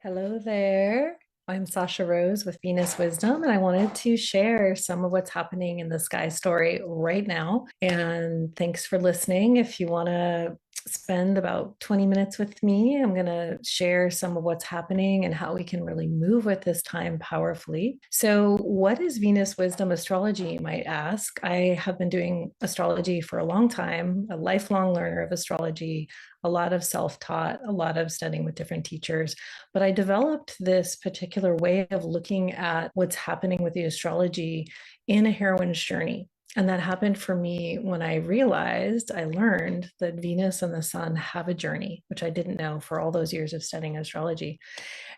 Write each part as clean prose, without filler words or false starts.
Hello there. I'm Sasha Rose with Venus Wisdom, and I wanted to share some of what's happening in the sky story right now. And thanks for listening. If you want to spend about 20 minutes with me, I'm going to share some of what's happening and how we can really move with this time powerfully. So, what is Venus Wisdom astrology, you might ask? I have been doing astrology for a long time, a lifelong learner of astrology, a lot of self-taught, a lot of studying with different teachers. But I developed this particular way of looking at what's happening with the astrology in a heroine's journey. And that happened for me when I learned that Venus and the sun have a journey, which I didn't know for all those years of studying astrology,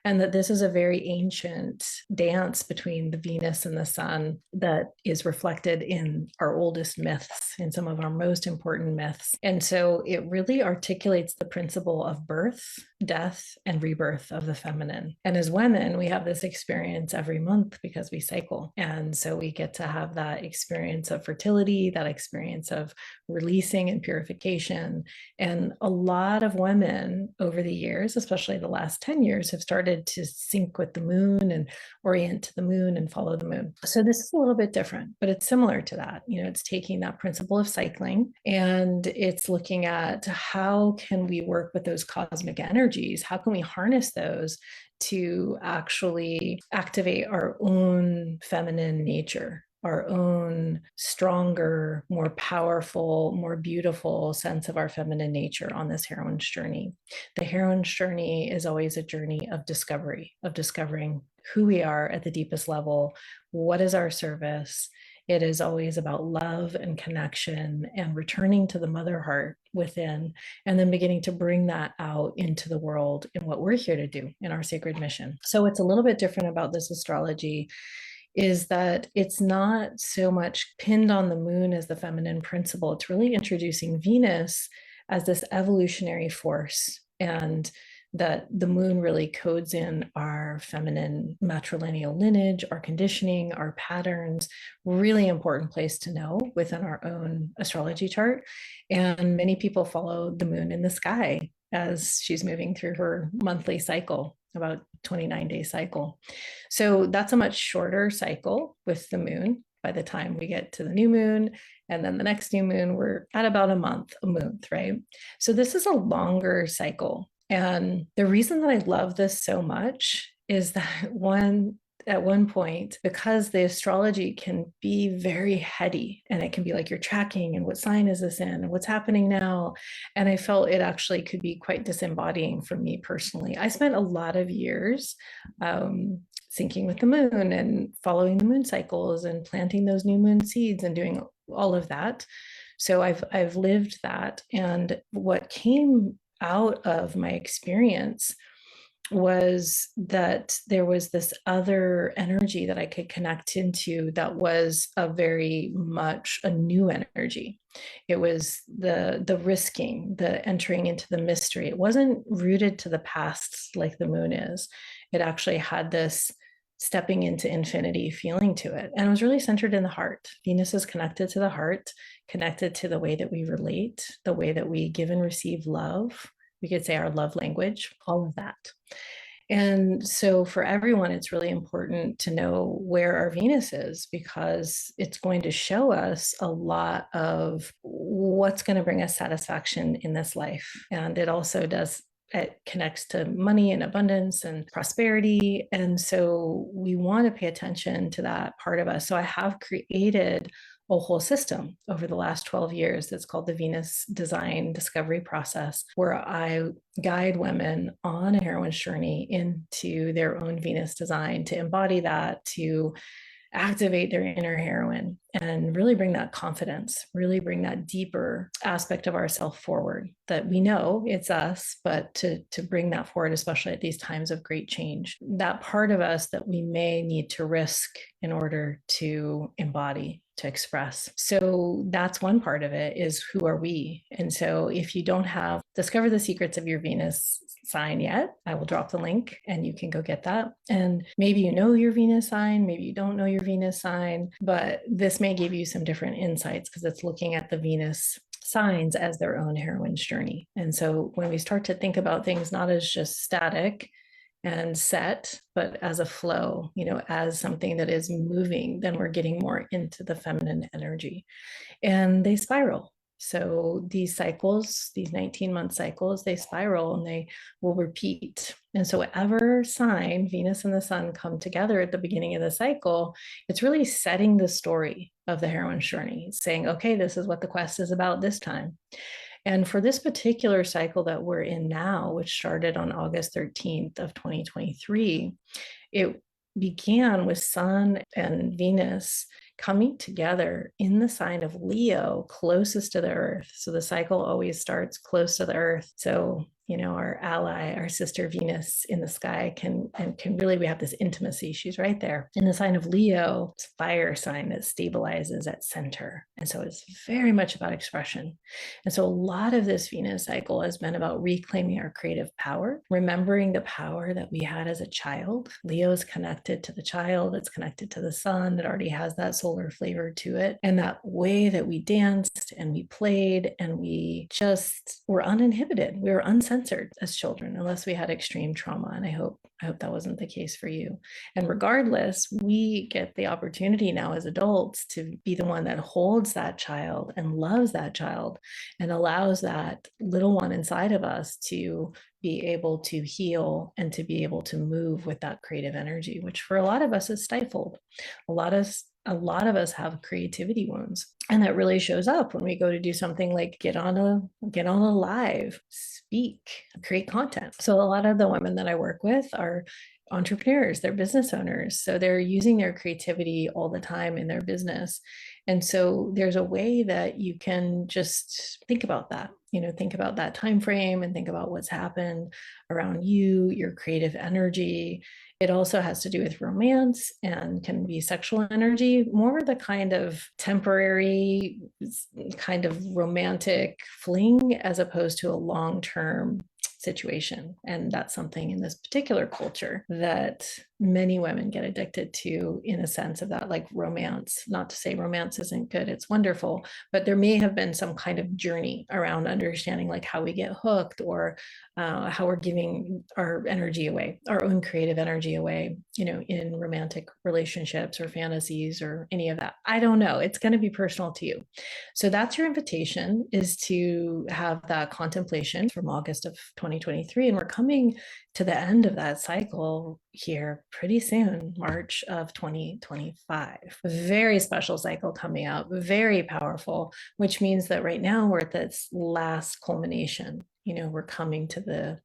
and that this is a very ancient dance between the Venus and the sun that is reflected in our oldest myths, in some of our most important myths. And so it really articulates the principle of birth, death, and rebirth of the feminine. And as women, we have this experience every month because we cycle. And so we get to have that experience of fertility, that experience of releasing and purification. And a lot of women over the years, especially the last 10 years, have started to sync with the moon and orient to the moon and follow the moon. So this is a little bit different, but it's similar to that. It's taking that principle of cycling and it's looking at how can we work with those cosmic energies? How can we harness those to actually activate our own feminine nature, our own stronger, more powerful, more beautiful sense of our feminine nature on this heroine's journey. The heroine's journey is always a journey of discovery, of discovering who we are at the deepest level, what is our service. It is always about love and connection and returning to the mother heart within, and then beginning to bring that out into the world in what we're here to do in our sacred mission. So what's a little bit different about this astrology is that it's not so much pinned on the moon as the feminine principle. It's really introducing Venus as this evolutionary force, and that the moon really codes in our feminine matrilineal lineage, our conditioning, our patterns. Really important place to know within our own astrology chart. And many people follow the moon in the sky as she's moving through her monthly cycle, about 29-day cycle. So that's a much shorter cycle with the moon. By the time we get to the new moon and then the next new moon, we're at about a month, right? So this is a longer cycle. And the reason that I love this so much is that at one point, because the astrology can be very heady and it can be like you're tracking and what sign is this in and what's happening now. And I felt it actually could be quite disembodying for me personally. I spent a lot of years syncing with the moon and following the moon cycles and planting those new moon seeds and doing all of that. So I've lived that. And what came out of my experience was that there was this other energy that I could connect into that was a very much a new energy. It was the risking, the entering into the mystery. It wasn't rooted to the past like the moon is. It actually had this stepping into infinity feeling to it. And it was really centered in the heart. Venus is connected to the heart, connected to the way that we relate, the way that we give and receive love. We could say our love language, all of that. And so for everyone, it's really important to know where our Venus is, because it's going to show us a lot of what's going to bring us satisfaction in this life. And it connects to money and abundance and prosperity. And so we want to pay attention to that part of us. So I have created a whole system over the last 12 years that's called the Venus Design Discovery Process, where I guide women on a heroine's journey into their own Venus design, to embody that, to activate their inner heroine and really bring that confidence, really bring that deeper aspect of ourself forward, that we know it's us, but to bring that forward, especially at these times of great change, that part of us that we may need to risk in order to embody, to express. So that's one part of it, is who are we? And so if you don't have Discover the Secrets of Your Venus sign yet, I will drop the link and you can go get that. And maybe you know your Venus sign, maybe you don't know your Venus sign, but this may give you some different insights because it's looking at the Venus signs as their own heroine's journey. And so when we start to think about things not as just static and set, but as a flow, as something that is moving, then we're getting more into the feminine energy, and they spiral. So these cycles, these 19-month cycles, they spiral and they will repeat. And so whatever sign Venus and the sun come together at the beginning of the cycle, it's really setting the story of the heroine's journey. It's saying, okay, this is what the quest is about this time. And for this particular cycle that we're in now, which started on August 13th of 2023, it began with Sun and Venus coming together in the sign of Leo, closest to the Earth. So the cycle always starts close to the Earth. So our ally, our sister Venus in the sky can really, we have this intimacy. She's right there in the sign of Leo, it's fire sign that stabilizes at center. And so it's very much about expression. And so a lot of this Venus cycle has been about reclaiming our creative power, remembering the power that we had as a child. Leo is connected to the child, it's connected to the sun that already has that solar flavor to it. And that way that we danced and we played and we just were uninhibited. We were uncensored as children, unless we had extreme trauma. And I hope that wasn't the case for you. And regardless, we get the opportunity now as adults to be the one that holds that child and loves that child and allows that little one inside of us to be able to heal and to be able to move with that creative energy, which for a lot of us is stifled. A lot of us have creativity wounds, and that really shows up when we go to do something like get on a live, speak, create content. So a lot of the women that I work with are entrepreneurs, they're business owners, so they're using their creativity all the time in their business. And so there's a way that you can just think about that, think about that time frame and think about what's happened around you, your creative energy. It also has to do with romance and can be sexual energy, more the kind of temporary, kind of romantic fling as opposed to a long-term situation. And that's something in this particular culture that many women get addicted to, in a sense of that, like romance. Not to say romance isn't good, it's wonderful, but there may have been some kind of journey around understanding like how we get hooked, or how we're giving our energy away, our own creative energy away, in romantic relationships or fantasies or any of that. I don't know. It's going to be personal to you. So that's your invitation, is to have that contemplation from August of 2023. And we're coming to the end of that cycle here pretty soon, March of 2025. Very special cycle coming up, very powerful, which means that right now we're at this last culmination. We're coming to the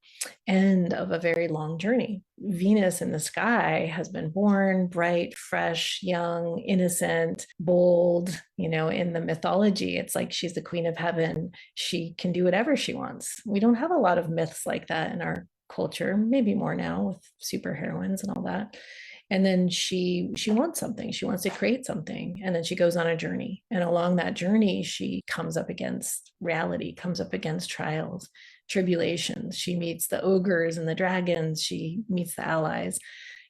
end of a very long journey. Venus in the sky has been born bright, fresh, young, innocent, bold. In the mythology, it's like she's the queen of heaven. She can do whatever she wants. We don't have a lot of myths like that in our culture, maybe more now with superheroines and all that. And then she wants something, she wants to create something, and then she goes on a journey, and along that journey she comes up against reality, comes up against trials, tribulations. She meets the ogres and the dragons, she meets the allies,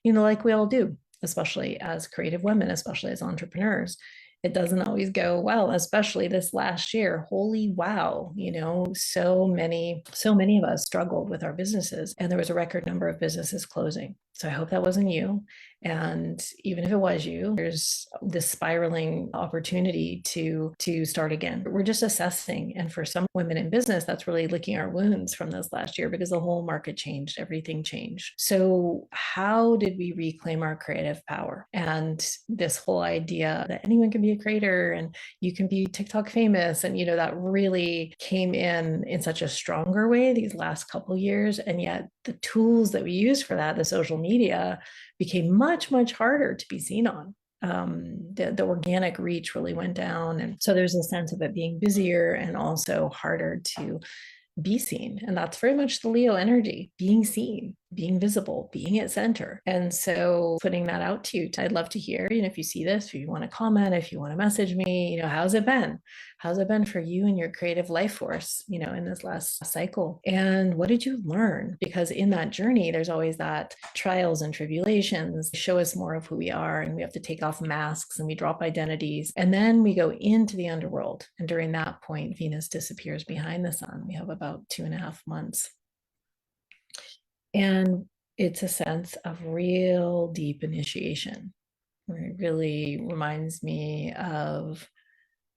like we all do, especially as creative women, especially as entrepreneurs. It doesn't always go well, especially this last year. Holy wow, so many of us struggled with our businesses, and there was a record number of businesses closing. So I hope that wasn't you. And even if it was you, there's this spiraling opportunity to start again. We're just assessing. And for some women in business, that's really licking our wounds from this last year, because the whole market changed, everything changed. So how did we reclaim our creative power? And this whole idea that anyone can be a creator and you can be TikTok famous, and that really came in such a stronger way these last couple of years. And yet the tools that we use for that, the social media, became much, much harder to be seen on. The organic reach really went down. And so there's a sense of it being busier and also harder to be seen. And that's very much the Leo energy, being seen, being visible, being at center. And so putting that out to you, I'd love to hear, if you see this, if you want to comment, if you want to message me, how's it been? How's it been for you and your creative life force, in this last cycle? And what did you learn? Because in that journey, there's always that trials and tribulations show us more of who we are, and we have to take off masks and we drop identities. And then we go into the underworld. And during that point, Venus disappears behind the sun. We have about 2.5 months. And it's a sense of real deep initiation. It really reminds me of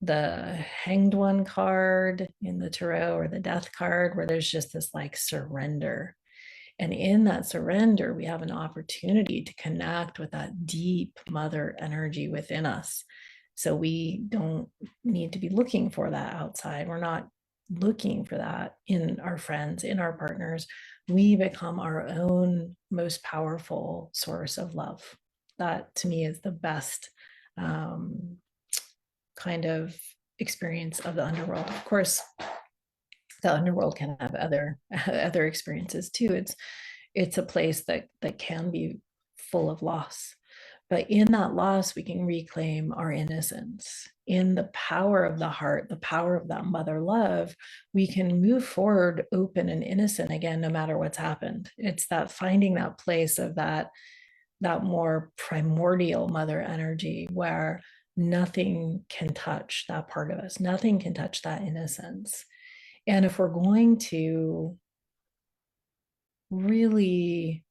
the Hanged One card in the tarot, or the Death card, where there's just this like surrender. And in that surrender, we have an opportunity to connect with that deep mother energy within us. So we don't need to be looking for that outside. We're not looking for that in our friends, in our partners. We become our own most powerful source of love. That to me is the best kind of experience of the underworld. Of course, the underworld can have other experiences too. It's a place that can be full of loss, but in that loss we can reclaim our innocence. In the power of the heart, the power of that mother love, we can move forward open and innocent again, no matter what's happened. It's that finding that place of that more primordial mother energy where nothing can touch that part of us, nothing can touch that innocence. And if we're going to really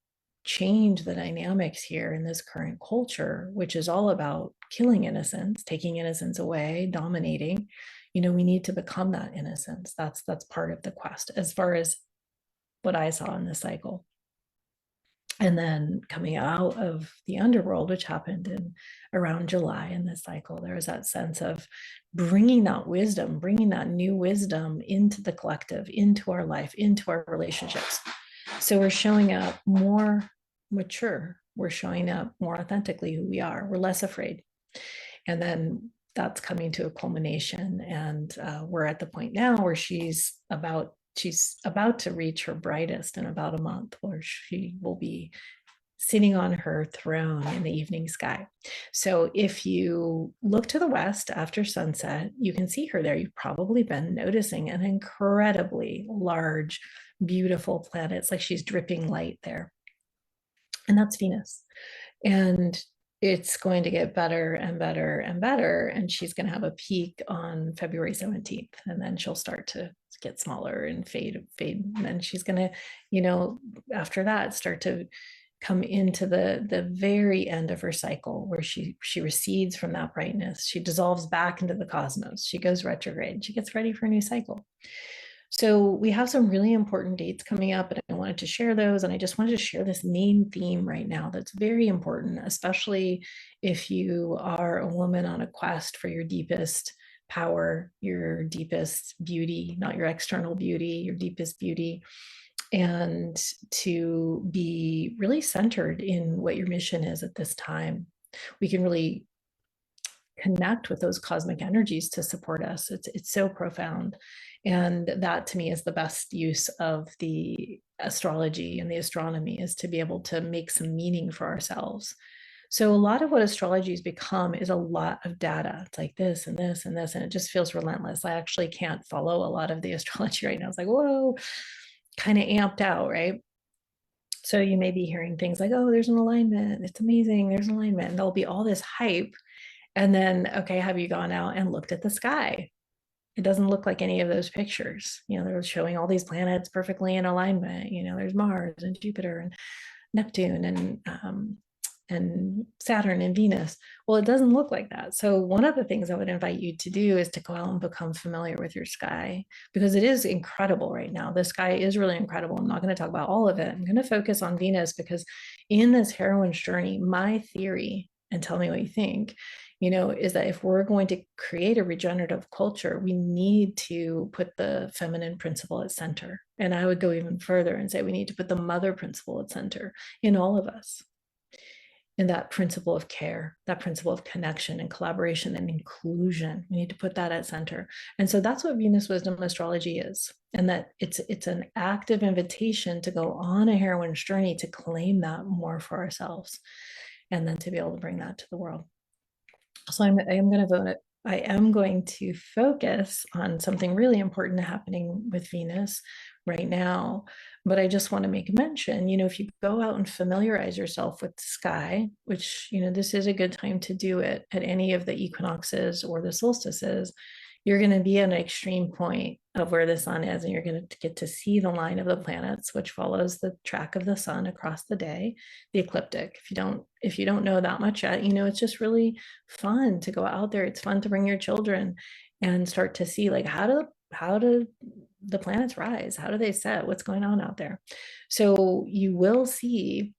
change the dynamics here in this current culture, which is all about killing innocence, taking innocence away, dominating, we need to become that innocence. That's part of the quest, as far as what I saw in this cycle. And then coming out of the underworld, which happened in around July in this cycle, there was that sense of bringing that wisdom, bringing that new wisdom into the collective, into our life, into our relationships. So we're showing up more mature. We're showing up more authentically who we are. We're less afraid. And then that's coming to a culmination. And we're at the point now where she's about to reach her brightest in about a month, where she will be sitting on her throne in the evening sky. So if you look to the west after sunset, you can see her there. You've probably been noticing an incredibly large, beautiful planet. It's like she's dripping light there. And that's Venus. And it's going to get better and better and better. And she's going to have a peak on February 17th. And then she'll start to get smaller and fade. And then she's going to, after that, start to come into the very end of her cycle, where she recedes from that brightness. She dissolves back into the cosmos. She goes retrograde. She gets ready for a new cycle. So we have some really important dates coming up, and I wanted to share those. And I just wanted to share this main theme right now that's very important, especially if you are a woman on a quest for your deepest power, your deepest beauty, not your external beauty, your deepest beauty, and to be really centered in what your mission is at this time. We can really connect with those cosmic energies to support us. It's so profound. And that to me is the best use of the astrology and the astronomy, is to be able to make some meaning for ourselves. So a lot of what astrology has become is a lot of data. It's like this and this and this, and it just feels relentless. I actually can't follow a lot of the astrology right now. It's like, whoa, kind of amped out, right? So you may be hearing things like, oh, there's an alignment. It's amazing. There's an alignment. And there'll be all this hype. And then, okay, have you gone out and looked at the sky? It doesn't look like any of those pictures. They're showing all these planets perfectly in alignment. There's Mars and Jupiter and Neptune and Saturn and Venus. Well, it doesn't look like that. So one of the things I would invite you to do is to go out and become familiar with your sky, because it is incredible right now. The sky is really incredible. I'm not going to talk about all of it. I'm going to focus on Venus, because in this heroine's journey, my theory, and tell me what you think, is that if we're going to create a regenerative culture, we need to put the feminine principle at center. And I would go even further and say we need to put the mother principle at center in all of us. And that principle of care, that principle of connection and collaboration and inclusion, we need to put that at center. And so that's what Venus Wisdom Astrology is. And that it's an active invitation to go on a heroine's journey to claim that more for ourselves, and then to be able to bring that to the world. So I am going to focus on something really important happening with Venus right now. But I just want to make mention, if you go out and familiarize yourself with the sky, which, this is a good time to do it at any of the equinoxes or the solstices, you're going to be at an extreme point of where the sun is, and you're going to get to see the line of the planets, which follows the track of the sun across the day, the ecliptic. If you don't know that much yet, it's just really fun to go out there. It's fun to bring your children and start to see, like, how do the planets rise? How do they set? What's going on out there? So you will see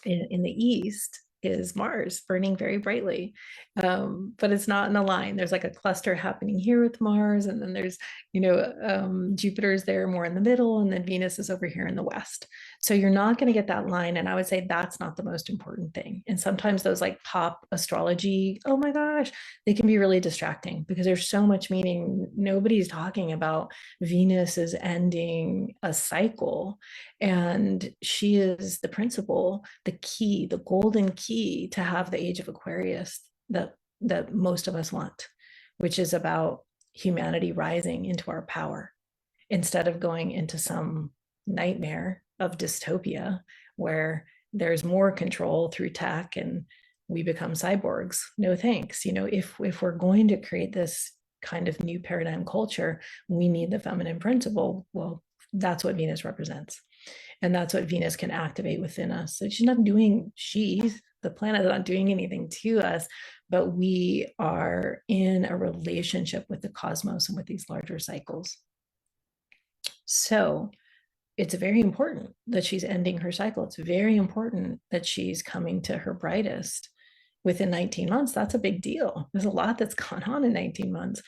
in the east is Mars burning very brightly. But it's not in a line. There's like a cluster happening here with Mars, and then there's, Jupiter's there more in the middle, and then Venus is over here in the west. So you're not going to get that line. And I would say that's not the most important thing. And sometimes those like pop astrology, oh my gosh, they can be really distracting because there's so much meaning. Nobody's talking about Venus is ending a cycle, and she is the principle, the key, the golden key to have the age of Aquarius that most of us want, which is about humanity rising into our power instead of going into some nightmare of dystopia where there's more control through tech and we become cyborgs. No thanks. If we're going to create this kind of new paradigm culture, we need the feminine principle. Well, that's what Venus represents. And that's what Venus can activate within us. So the planet is not doing anything to us, but we are in a relationship with the cosmos and with these larger cycles. So it's very important that she's ending her cycle. It's very important that she's coming to her brightest within 19 months. That's a big deal. There's a lot that's gone on in 19 months.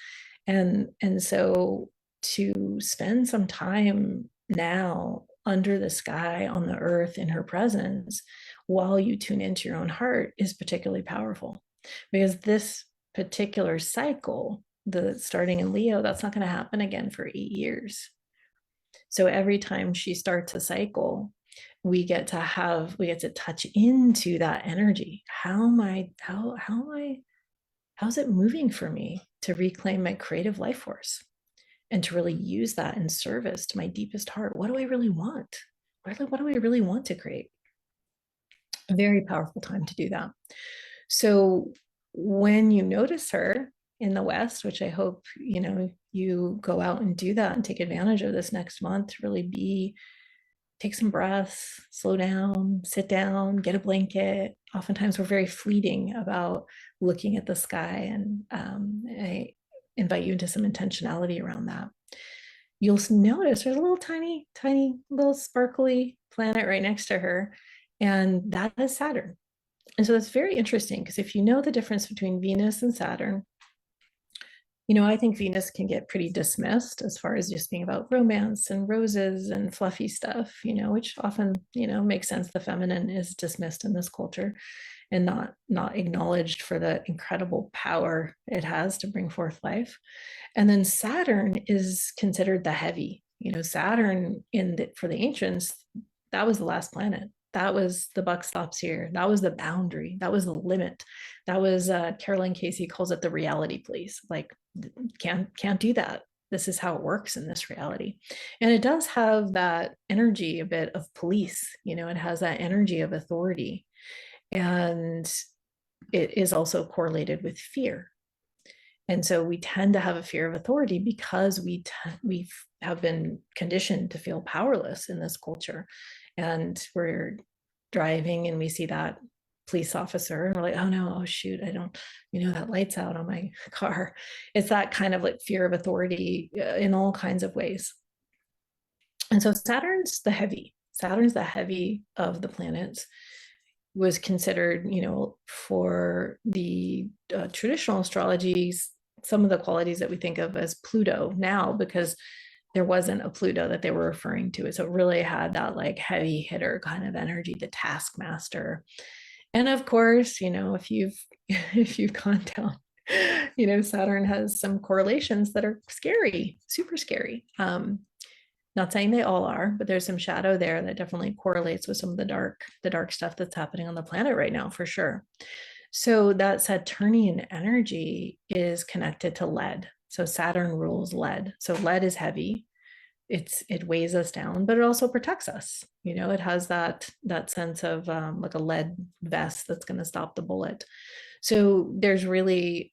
And so to spend some time now under the sky on the earth in her presence while you tune into your own heart is particularly powerful, because this particular cycle, the starting in Leo, that's not going to happen again for 8 years. So every time she starts a cycle, we get to touch into that energy. How's it moving for me to reclaim my creative life force and to really use that in service to my deepest heart? What do I really want? What do I really want to create? A very powerful time to do that. So when you notice her in the West, which I hope, you go out and do that and take advantage of this next month to really take some breaths, slow down, sit down, get a blanket. Oftentimes we're very fleeting about looking at the sky, and I invite you into some intentionality around that. You'll notice there's a little tiny, tiny, little sparkly planet right next to her, and that is Saturn. And so that's very interesting, because if you know the difference between Venus and Saturn, I think Venus can get pretty dismissed as far as just being about romance and roses and fluffy stuff, which often, makes sense. The feminine is dismissed in this culture and not acknowledged for the incredible power it has to bring forth life. And then Saturn is considered the heavy. Saturn for the ancients, that was the last planet. That was the buck stops here. That was the boundary. That was the limit. That was Caroline Casey calls it the reality police. Like, can't do that. This is how it works in this reality. And it does have that energy a bit of police. It has that energy of authority. And it is also correlated with fear. And so we tend to have a fear of authority because we have been conditioned to feel powerless in this culture. And we're driving and we see that police officer and we're like, oh no, oh shoot, I don't, that light's out on my car. It's that kind of like fear of authority in all kinds of ways. And so Saturn's the heavy of the planets. Was considered, for the traditional astrology, some of the qualities that we think of as Pluto now, because there wasn't a Pluto that they were referring to. So it really had that like heavy hitter kind of energy, the taskmaster. And of course, if you've gone down, Saturn has some correlations that are scary, super scary. Not saying they all are, but there's some shadow there that definitely correlates with some of the dark stuff that's happening on the planet right now, for sure. So that Saturnian energy is connected to lead. So Saturn rules lead. So lead is heavy. It weighs us down, but it also protects us. It has that sense of like a lead vest that's going to stop the bullet. So there's really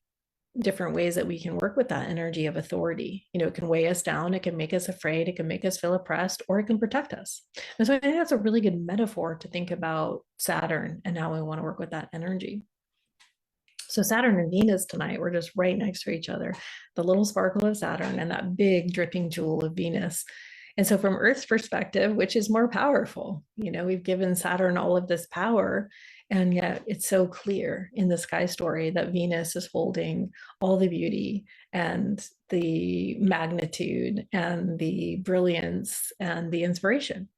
different ways that we can work with that energy of authority. It can weigh us down, it can make us afraid, it can make us feel oppressed, or it can protect us. And so I think that's a really good metaphor to think about Saturn and how we want to work with that energy. So Saturn and Venus tonight were just right next to each other, the little sparkle of Saturn and that big dripping jewel of Venus. And so from Earth's perspective, which is more powerful, we've given Saturn all of this power, and yet it's so clear in the sky story that Venus is holding all the beauty and the magnitude and the brilliance and the inspiration.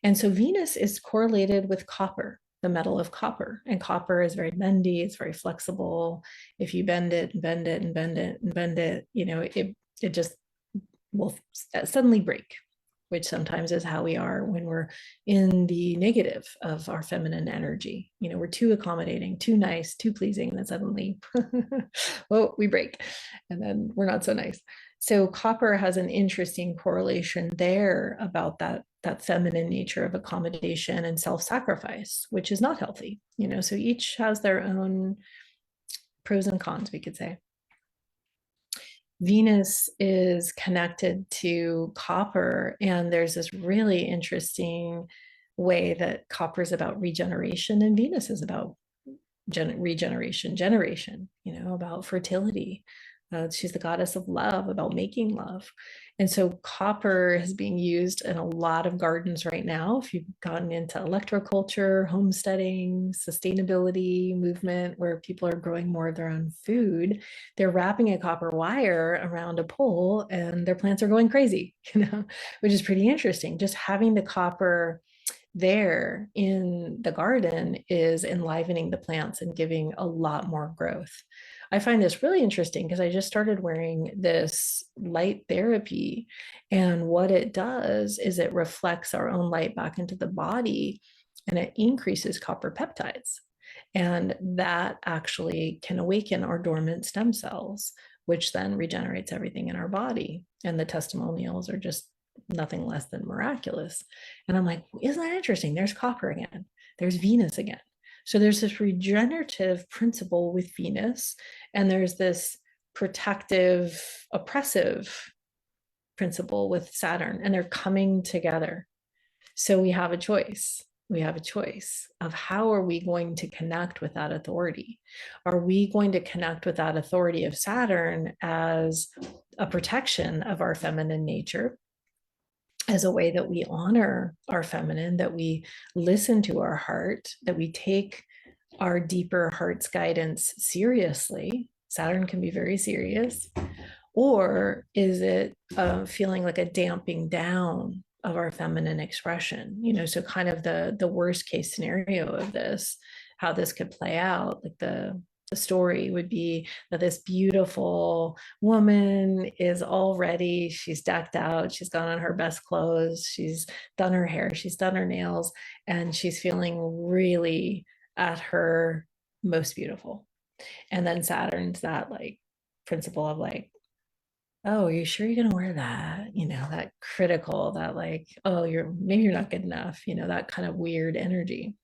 And so Venus is correlated with copper, the metal of copper. And copper is very bendy, it's very flexible. If you bend it and bend it and bend it and bend it, it just will suddenly break, which sometimes is how we are when we're in the negative of our feminine energy. We're too accommodating, too nice, too pleasing, and then suddenly, well, we break, and then we're not so nice. So copper has an interesting correlation there about that feminine nature of accommodation and self-sacrifice, which is not healthy. So each has their own pros and cons, we could say. Venus is connected to copper, and there's this really interesting way that copper is about regeneration and Venus is about regeneration, generation, about fertility. She's the goddess of love, about making love. And so copper is being used in a lot of gardens right now. If you've gotten into electroculture, homesteading, sustainability movement, where people are growing more of their own food, they're wrapping a copper wire around a pole and their plants are going crazy, which is pretty interesting. Just having the copper there in the garden is enlivening the plants and giving a lot more growth. I find this really interesting because I just started wearing this light therapy, and what it does is it reflects our own light back into the body and it increases copper peptides. And that actually can awaken our dormant stem cells, which then regenerates everything in our body. And the testimonials are just nothing less than miraculous. And I'm like, isn't that interesting? There's copper again. There's Venus again. So there's this regenerative principle with Venus, and there's this protective, oppressive principle with Saturn, and they're coming together. So we have a choice. We have a choice of how are we going to connect with that authority? Are we going to connect with that authority of Saturn as a protection of our feminine nature, as a way that we honor our feminine, that we listen to our heart, that we take our deeper heart's guidance seriously? Saturn can be very serious. Or is it feeling like a damping down of our feminine expression? So kind of the worst case scenario of this, how this could play out, like the story would be that this beautiful woman is all ready, she's decked out, she's gone on her best clothes, she's done her hair, she's done her nails, and she's feeling really at her most beautiful. And then Saturn's that like principle of like, oh, are you sure you're gonna wear that? That critical, that like, oh, maybe you're not good enough, that kind of weird energy.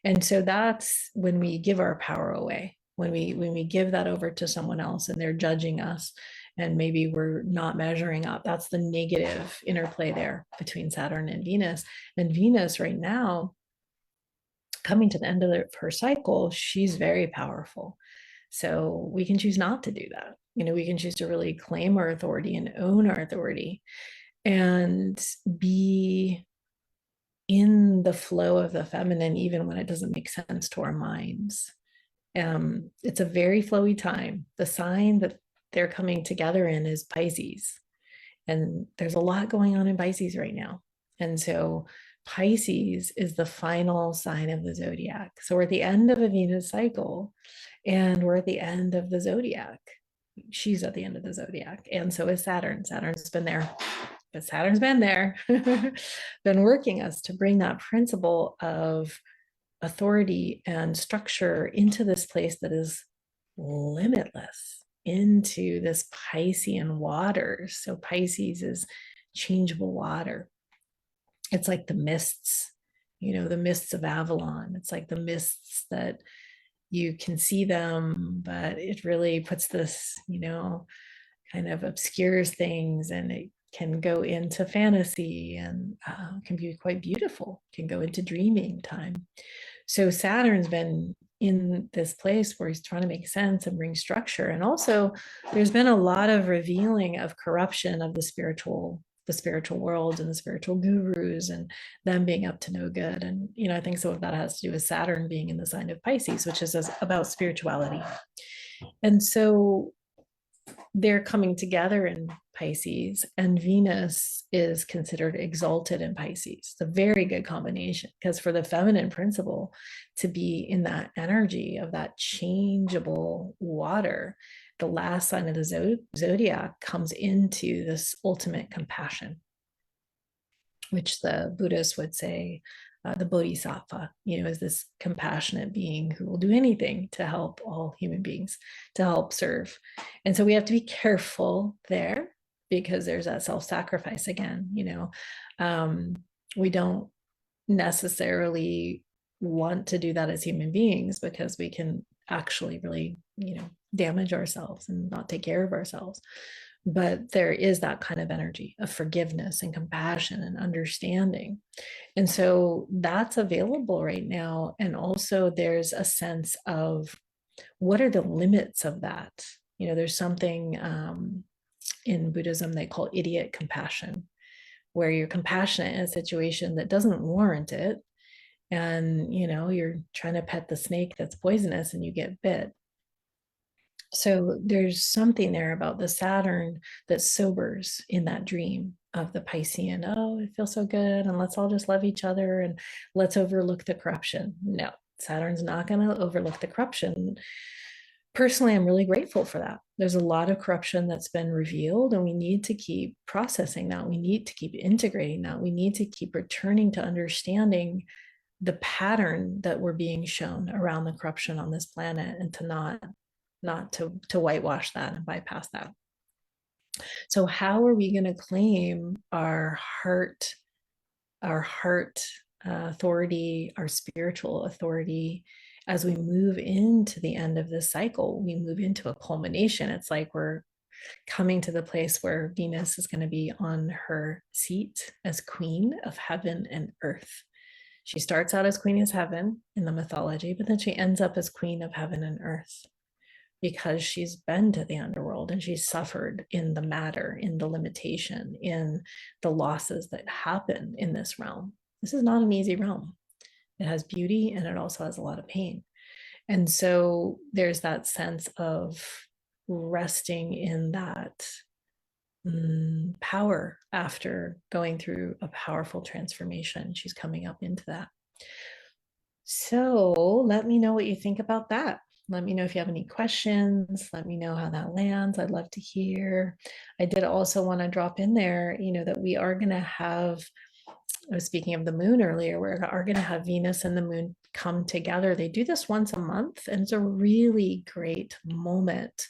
And so that's when we give our power away, when we give that over to someone else and they're judging us and maybe we're not measuring up. That's the negative interplay there between Saturn and Venus. And Venus right now, coming to the end of her cycle, she's very powerful. So we can choose not to do that. We can choose to really claim our authority and own our authority and be in the flow of the feminine, even when it doesn't make sense to our minds. It's a very flowy time. The sign that they're coming together in is Pisces. And there's a lot going on in Pisces right now. And so Pisces is the final sign of the zodiac. So we're at the end of a Venus cycle and we're at the end of the zodiac. She's at the end of the zodiac. And so is Saturn. Saturn's been there, but Saturn's been there, been working us to bring that principle of authority and structure into this place that is limitless, into this Piscean waters. So Pisces is changeable water. It's like the mists, the mists of Avalon. It's like the mists that you can see them, but it really puts this, kind of obscures things, and it can go into fantasy, and can be quite beautiful, can go into dreaming time. So Saturn's been in this place where he's trying to make sense and bring structure. And also there's been a lot of revealing of corruption of the spiritual world and the spiritual gurus, and them being up to no good. And I think some of that has to do with Saturn being in the sign of Pisces, which is about spirituality. And so they're coming together in Pisces, and Venus is considered exalted in Pisces. It's a very good combination, because for the feminine principle to be in that energy of that changeable water, the last sign of the zodiac comes into this ultimate compassion, which the Buddhists would say the bodhisattva, is this compassionate being who will do anything to help all human beings, to help serve. And so we have to be careful there, because there's that self-sacrifice again. We don't necessarily want to do that as human beings, because we can actually really, damage ourselves and not take care of ourselves. But there is that kind of energy of forgiveness and compassion and understanding. And so that's available right now. And also there's a sense of, what are the limits of that? There's something in Buddhism they call idiot compassion, where you're compassionate in a situation that doesn't warrant it. And, you're trying to pet the snake that's poisonous and you get bit. So there's something there about the Saturn that sobers in that dream of the Piscean. Oh, it feels so good, and let's all just love each other, and let's overlook the corruption. No, Saturn's not going to overlook the corruption. Personally, I'm really grateful for that. There's a lot of corruption that's been revealed, and we need to keep processing that. We need to keep integrating that. We need to keep returning to understanding the pattern that we're being shown around the corruption on this planet, and to not to whitewash that and bypass that. So how are we going to claim our heart authority, our spiritual authority, as we move into the end of this cycle? We move into a culmination. It's like we're coming to the place where Venus is going to be on her seat as queen of heaven and earth. She starts out as queen of heaven in the mythology, but then she ends up as queen of heaven and earth, because she's been to the underworld and she's suffered in the matter, in the limitation, in the losses that happen in this realm. This is not an easy realm. It has beauty, and it also has a lot of pain. And so there's that sense of resting in that power after going through a powerful transformation. She's coming up into that. So let me know what you think about that. Let me know if you have any questions. Let me know how that lands. I'd love to hear. I did also want to drop in there, that we are going to have, I was speaking of the moon earlier, we are going to have Venus and the moon come together. They do this once a month, and it's a really great moment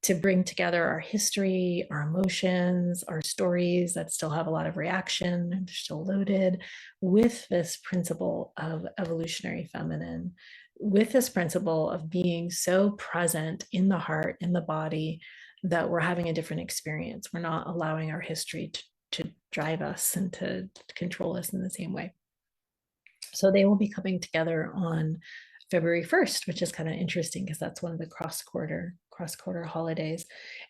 to bring together our history, our emotions, our stories that still have a lot of reaction and they're still loaded, with this principle of evolutionary feminine, with this principle of being so present in the heart, in the body, that we're having a different experience. We're not allowing our history to drive us and to control us in the same way. So they will be coming together on February 1st, which is kind of interesting, because that's one of the cross-quarter holidays.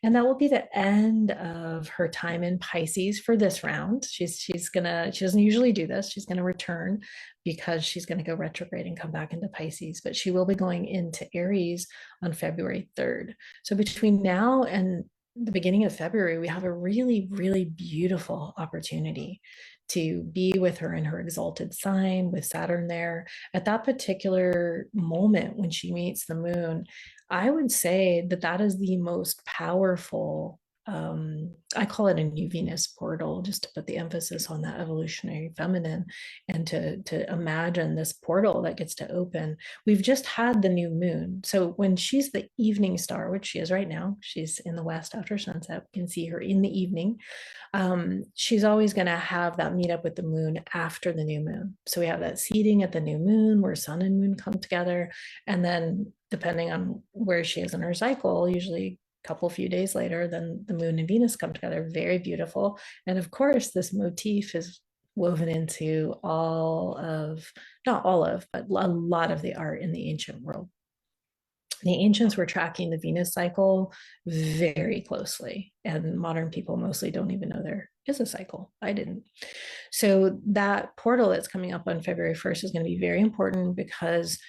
And that will be the end of her time in Pisces for this round. She doesn't usually do this. She's gonna return, because she's gonna go retrograde and come back into Pisces, but she will be going into Aries on February 3rd. So between now and the beginning of February, we have a really, really beautiful opportunity to be with her in her exalted sign, with Saturn there. At that particular moment when she meets the moon, I would say that that is the most powerful I call it a new Venus portal, just to put the emphasis on that evolutionary feminine, and to imagine this portal that gets to open. We've just had the new moon. So when she's the evening star, which she is right now, she's in the west after sunset. We can see her in the evening. She's always going to have that meet up with the moon after the new moon. So we have that seeding at the new moon where sun and moon come together. And then depending on where she is in her cycle, usually a couple few days later, then the moon and Venus come together. Very beautiful. And of course, this motif is woven into all of, not all of, but a lot of the art in the ancient world. The ancients were tracking the Venus cycle very closely, and modern people mostly don't even know there is a cycle. I didn't. So that portal that's coming up on February 1st is going to be very important because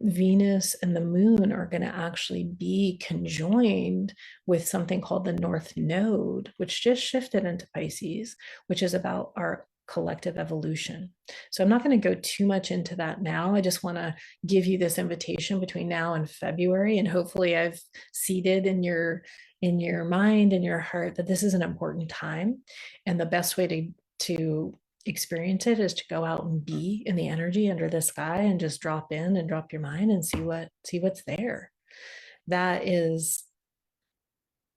Venus and the moon are going to actually be conjoined with something called the North Node, which just shifted into Pisces, which is about our collective evolution. So I'm not going to go too much into that now. I just want to give you this invitation between now and February, and hopefully I've seeded in your mind and your heart that this is an important time, and the best way to experience it is to go out and be in the energy under the sky and just drop in and drop your mind and see what's there. That is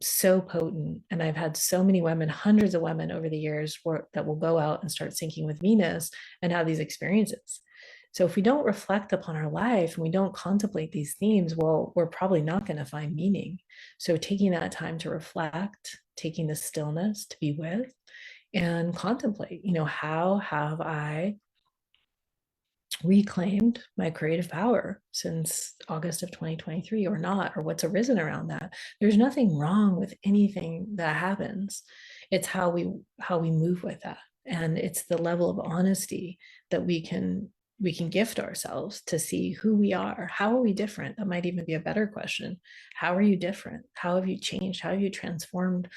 so potent. And I've had so many women, hundreds of women over the years that will go out and start syncing with Venus and have these experiences. So if we don't reflect upon our life and we don't contemplate these themes, well, we're probably not going to find meaning. So taking that time to reflect, taking the stillness to be with and contemplate, how have I reclaimed my creative power since August of 2023 or not, or what's arisen around that. There's nothing wrong with anything that happens. It's how we move with that. And it's the level of honesty that we can gift ourselves to see who we are. How are we different? That might even be a better question. How are you different? How have you changed? How have you transformed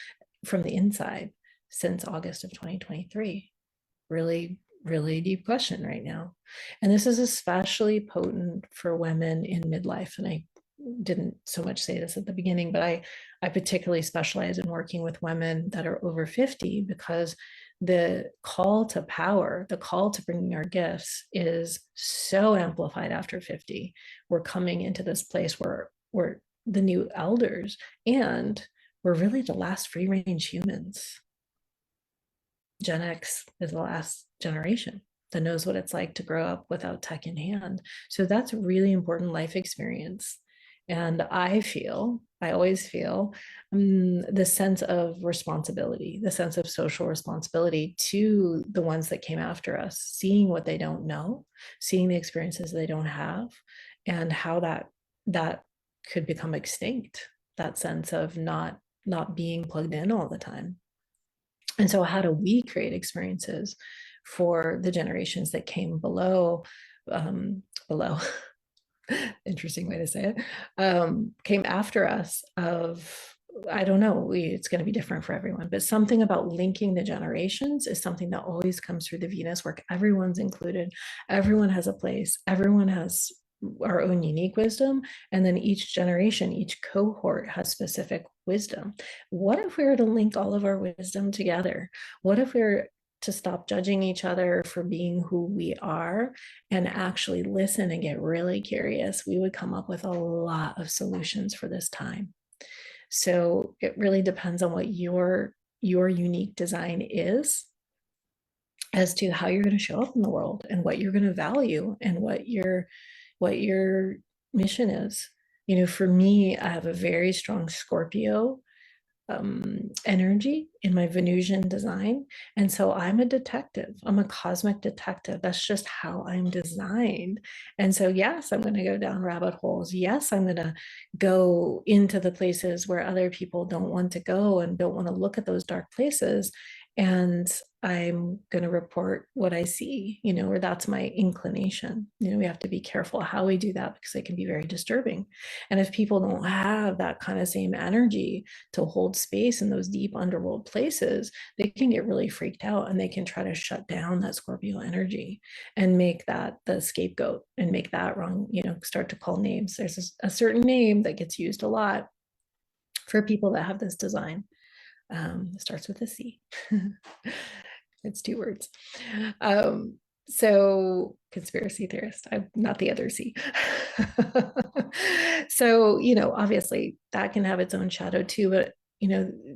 from the inside since August of 2023? Really, really deep question right now. And this is especially potent for women in midlife. And I didn't so much say this at the beginning, but I particularly specialize in working with women that are over 50 because the call to power, the call to bringing our gifts is so amplified after 50. We're coming into this place where we're the new elders and we're really the last free range humans. Gen X is the last generation that knows what it's like to grow up without tech in hand. So that's a really important life experience. And I always feel the sense of responsibility, the sense of social responsibility to the ones that came after us, seeing what they don't know, seeing the experiences they don't have, and how that could become extinct, that sense of not being plugged in all the time. And so how do we create experiences for the generations that came below, interesting way to say it, came after us of, I don't know, it's going to be different for everyone, but something about linking the generations is something that always comes through the Venus work. Everyone's included. Everyone has a place. Everyone has our own unique wisdom. And then each generation, each cohort has specific wisdom. What if we were to link all of our wisdom together? What if we were to stop judging each other for being who we are and actually listen and get really curious? We would come up with a lot of solutions for this time. So it really depends on what your unique design is as to how you're going to show up in the world and what you're going to value and what your mission is. For me, I have a very strong Scorpio energy in my Venusian design. And so I'm a detective. I'm a cosmic detective. That's just how I'm designed. And so, yes, I'm going to go down rabbit holes. Yes, I'm going to go into the places where other people don't want to go and don't want to look at those dark places. And I'm going to report what I see, or that's my inclination. We have to be careful how we do that because it can be very disturbing. And if people don't have that kind of same energy to hold space in those deep underworld places, they can get really freaked out and they can try to shut down that Scorpio energy and make that the scapegoat and make that wrong, start to call names. There's a certain name that gets used a lot for people that have this design. It starts with a C. It's 2 words. So conspiracy theorist, I'm not the other C. So, obviously that can have its own shadow too, but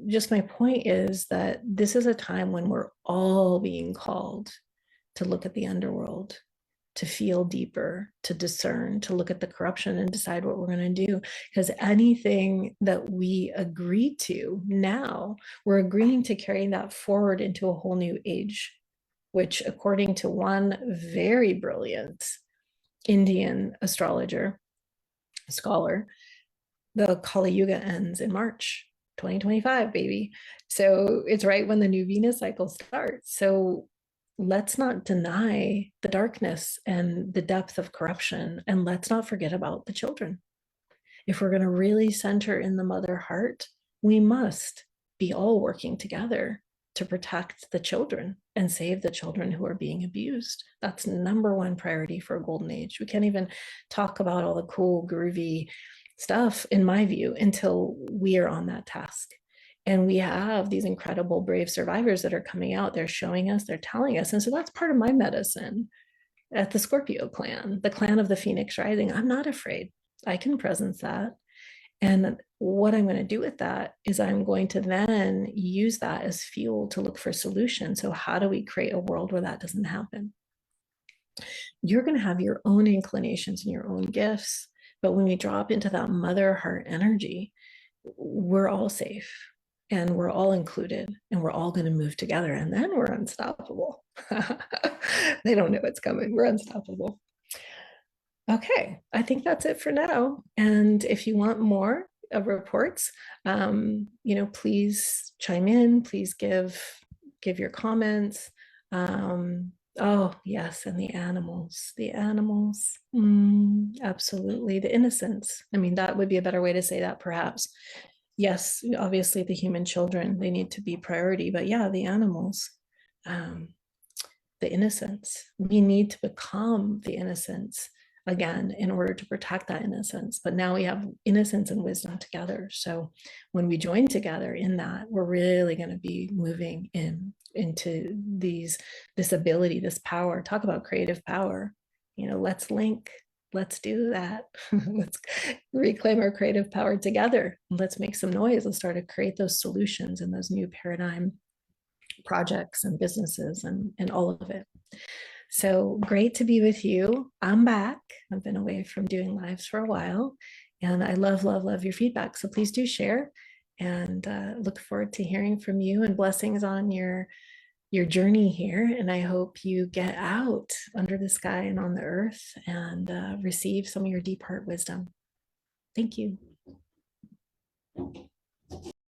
just my point is that this is a time when we're all being called to look at the underworld, to feel deeper, to discern, to look at the corruption and decide what we're going to do. Because anything that we agree to now, we're agreeing to carry that forward into a whole new age, which, according to one very brilliant Indian astrologer, scholar, the Kali Yuga ends in March 2025, baby. So it's right when the new Venus cycle starts. So let's not deny the darkness and the depth of corruption, and let's not forget about the children. If we're going to really center in the mother heart, we must be all working together to protect the children and save the children who are being abused. That's number one priority for a golden age. We can't even talk about all the cool, groovy stuff, in my view, until we are on that task. And we have these incredible, brave survivors that are coming out. They're showing us, they're telling us. And so that's part of my medicine at the Scorpio clan, the clan of the Phoenix rising. I'm not afraid. I can presence that. And what I'm going to do with that is I'm going to then use that as fuel to look for solutions. So how do we create a world where that doesn't happen? You're going to have your own inclinations and your own gifts. But when we drop into that mother heart energy, we're all safe and we're all included and we're all going to move together, and then we're unstoppable. They don't know it's coming. We're unstoppable. Okay, I think that's it for now. And if you want more reports, please chime in. Please give your comments. Oh yes, and the animals, absolutely, the innocence. I mean, that would be a better way to say that, perhaps. Yes, obviously the human children, they need to be priority, but yeah, the animals, the innocence. We need to become the innocence again in order to protect that innocence. But now we have innocence and wisdom together. So when we join together in that, we're really going to be moving into this ability, this power. Talk about creative power. Let's link. Let's do that. Let's reclaim our creative power together. Let's make some noise. Let's start to create those solutions and those new paradigm projects and businesses and all of it. So great to be with you. I'm back. I've been away from doing lives for a while, and I love, love, love your feedback. So please do share, and look forward to hearing from you, and blessings on your journey here. And I hope you get out under the sky and on the earth and receive some of your deep heart wisdom. Thank you.